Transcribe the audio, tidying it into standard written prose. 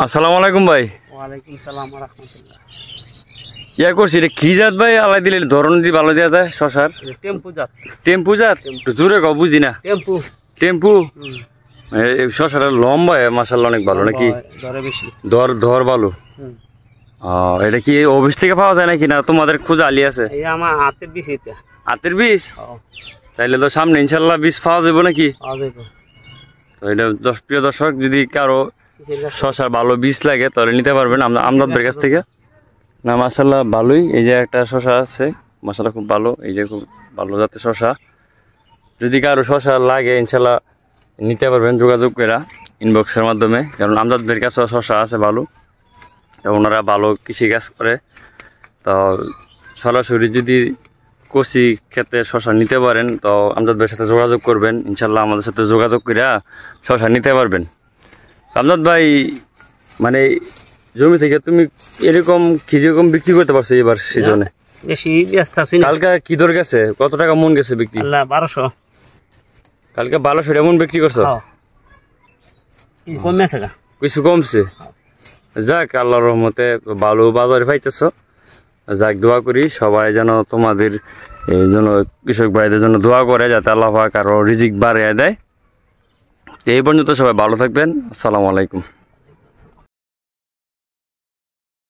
আসসালামু আলাইকুম ভাই। ওয়ালাইকুম সালাম ওয়া রাহমাতুল্লাহ। ইয়া করছি রে কি জাত ভাই আলাই দিলে ধরন দি ভালো দেয়া যায় শশার? টেম্পু জাত। টেম্পু জাত? জোরে কও বুঝি না। টেম্পু। টেম্পু? এই শশাটা লম্বা মাশাআল্লাহ অনেক ভালো নাকি? ধরে বেশি। ধর ভালো। এটা কি অফিস থেকে পাওয়া যায় নাকি না তোমাদের খোঁজা আলি আছে? এই আমার হাতের বীজ এটা। হাতের বীজ? তাইলে তো সামনে ইনশাআল্লাহ বীজ পাওয়া যাবে নাকি? পাওয়া যাবে। তো এটা প্রিয় দর্শক যদি কারো শশার ভালো বীজ লাগে তাহলে নিতে পারবেন আমদাদ ভাইয়ের কাছ থেকে। না মাশাআল্লাহ ভালোই। এই যে একটা শশা আছে মাশাআল্লাহ খুব ভালো, এই যে খুব ভালো জাতের শশা। যদি কারো শশা লাগে ইনশাআল্লাহ নিতে পারবেন যোগাযোগ করে ইনবক্সের মাধ্যমে, কারণ আমদাদ ভাইয়ের কাছেও শশা আছে ভালো, ওনারা ভালো কৃষিকাজ করে। তো সরাসরি যদি কচি ক্ষেতে শশা নিতে পারেন তো আমদাদ ভাইয়ের সাথে যোগাযোগ করবেন, ইনশাআল্লাহ আমাদের সাথে যোগাযোগ করে শশা নিতে পারবেন। আমদাদ ভাই মানে জমি থেকে তুমি এরকম কিরকম বিক্রি করতে পারছো এবার সিজনে? বেশি ব্যস্ত আছি না। কালকে কি দর গেছে, কত টাকা মন গেছে বিক্রি? আল্লাহ 1200। কালকে 1200 টাকা মন বিক্রি করছো? কমছে না, কিছু কমছে। যাক আল্লাহর রহমতে ভালো বাজারে পাইতেছো। যাক দোয়া করি সবাই যেন তোমাদের এই জন্য কৃষক ভাইদের জন্য দোয়া করে যাতে আল্লাহ পাক আরো রিজিক বাড়িয়ে দেয়। এই পর্যন্ত সবাই ভালো থাকবেন। আসসালামু আলাইকুম।